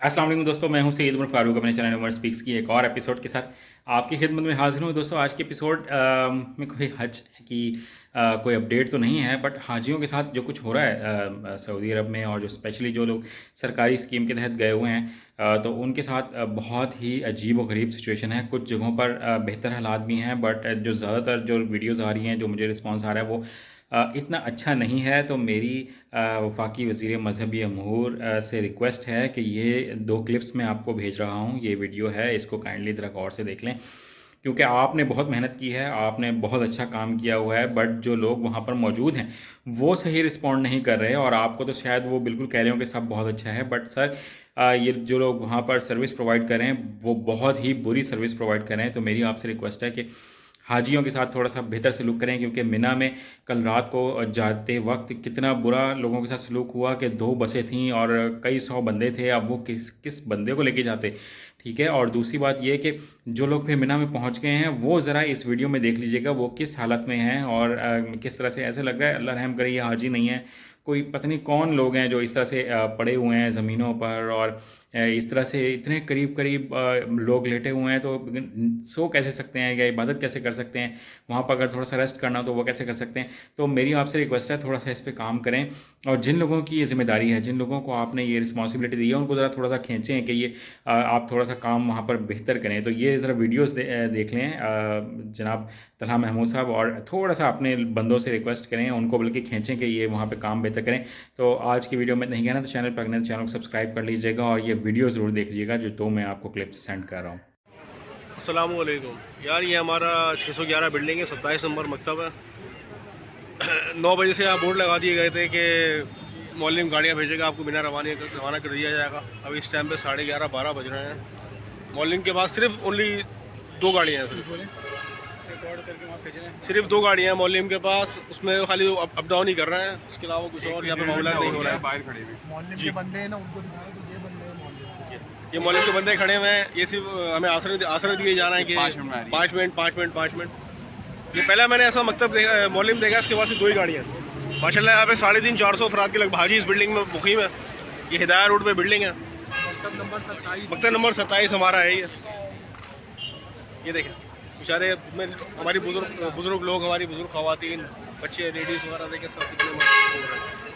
अस्सलाम वालेकुम दोस्तों, मैं हूं सैयद उमर फारूक अपने चैनल उमर स्पीक्स की एक और एपिसोड के साथ आपकी खिदमत में हाजिर हूं। दोस्तों आज के एपिसोड में कोई हज की कोई अपडेट तो नहीं है, बट हाजियों के साथ जो कुछ हो रहा है सऊदी अरब में, और जो स्पेशली जो लोग सरकारी स्कीम के तहत गए हुए हैं तो उनके साथ बहुत ही अजीब व गरीब सिचुएशन है। कुछ जगहों पर बेहतर हालात भी हैं, बट जो ज़्यादातर जो वीडियोज़ आ रही हैं, जो मुझे रिस्पॉन्स आ रहा है वो इतना अच्छा नहीं है। तो मेरी वफाकी वज़ीर मजहबी अमूर से रिक्वेस्ट है कि ये दो क्लिप्स मैं आपको भेज रहा हूँ, ये वीडियो है, इसको काइंडली ज़रा गौर से देख लें, क्योंकि आपने बहुत मेहनत की है, आपने बहुत अच्छा काम किया हुआ है, बट जो लोग वहाँ पर मौजूद हैं वो सही रिस्पॉन्ड नहीं कर रहे। और आपको तो शायद वो बिल्कुल कह रहे हो कि सब बहुत अच्छा है, बट सर ये जो लोग वहाँ पर सर्विस प्रोवाइड कर रहे हैं वो बहुत ही बुरी सर्विस प्रोवाइड कर रहे हैं। तो मेरी आपसे रिक्वेस्ट है कि हाजियों के साथ थोड़ा सा बेहतर सलूक करें, क्योंकि मिना में कल रात को जाते वक्त कितना बुरा लोगों के साथ सलूक हुआ कि दो बसें थीं और कई सौ बंदे थे। अब वो किस किस बंदे को लेके जाते, ठीक है। और दूसरी बात ये कि जो लोग फिर मिना में पहुंच गए हैं वो ज़रा इस वीडियो में देख लीजिएगा वो किस हालत में हैं, और किस तरह से ऐसे लग रहा है अल्लाह रहम करे ये हाजी नहीं है, कोई पता नहीं कौन लोग हैं जो इस तरह से पड़े हुए हैं ज़मीनों पर, और इस तरह से इतने करीब करीब लोग लेटे हुए हैं। तो सो कैसे सकते हैं या इबादत कैसे कर सकते हैं वहाँ पर? अगर थोड़ा सा रेस्ट करना हो तो वो कैसे कर सकते हैं? तो मेरी आपसे रिक्वेस्ट है थोड़ा सा इस पर काम करें, और जिन लोगों की ये जिम्मेदारी है, जिन लोगों को आपने ये रिस्पॉन्सिबिलिटी दी है, उनको ज़रा थोड़ा सा खींचें कि ये आप थोड़ा सा काम वहाँ पर बेहतर करें। तो ये ज़रा वीडियोज़ देख लें जनाब तलहा महमूद साहब, और थोड़ा सा अपने बंदों से रिक्वेस्ट करें, उनको बल्कि खींचें कि ये वहाँ पे काम बेहतर करें। तो आज की वीडियो में नहीं कहना, तो चैनल पर अगले चैनल को सब्सक्राइब कर लीजिएगा और ये वीडियो ज़रूर देख लीजिएगा जो तो मैं आपको क्लिप्स सेंड कर रहा हूँ। अस्सलाम वालेकुम यार, ये हमारा 611 बिल्डिंग है, 27 नंबर मकतब है। 9 बजे से यहाँ बोर्ड लगा दिए गए थे कि मौलिम गाड़ियाँ भेजेगा, आपको बिना रवाना कर दिया जाएगा। अभी इस टाइम पे 11:30-12 बज रहे हैं। मौलिम के पास सिर्फ ओनली 2 गाड़ियाँ हैं, सिर्फ 2 गाड़ियाँ हैं मौलिम के पास। उसमें खाली अप डाउन ही कर रहे हैं, इसके अलावा कुछ और यहाँ पे मामला नहीं हो रहा है। बाहर खड़े हुए मौलिम के बंदे हैं ना, उनको दिखाओ तो ये बंदे हैं मौलिम। ये मौलिम के बंदे खड़े हुए हैं, ये सिर्फ हमें आसरा दिए जा रहा है कि 5 मिनट। ये पहला मैंने ऐसा मकतब देखा, मौलिम देखा, इसके पास 2 ही गाड़ियाँ हैं माशाल्लाह। यहाँ पे 350-400 अफराद के लगभग हाजी इस बिल्डिंग में मुकीम है। ये हिदाया रोड पे बिल्डिंग है, मकतब नंबर 27 हमारा है ये देखें। बेचारे हमारी बुजुर्ग लोग, हमारी बुजुर्ग ख़वातीन, बच्चे, लेडीज़ वगैरह देखें, सब कितने मजबूर हो रहे हैं।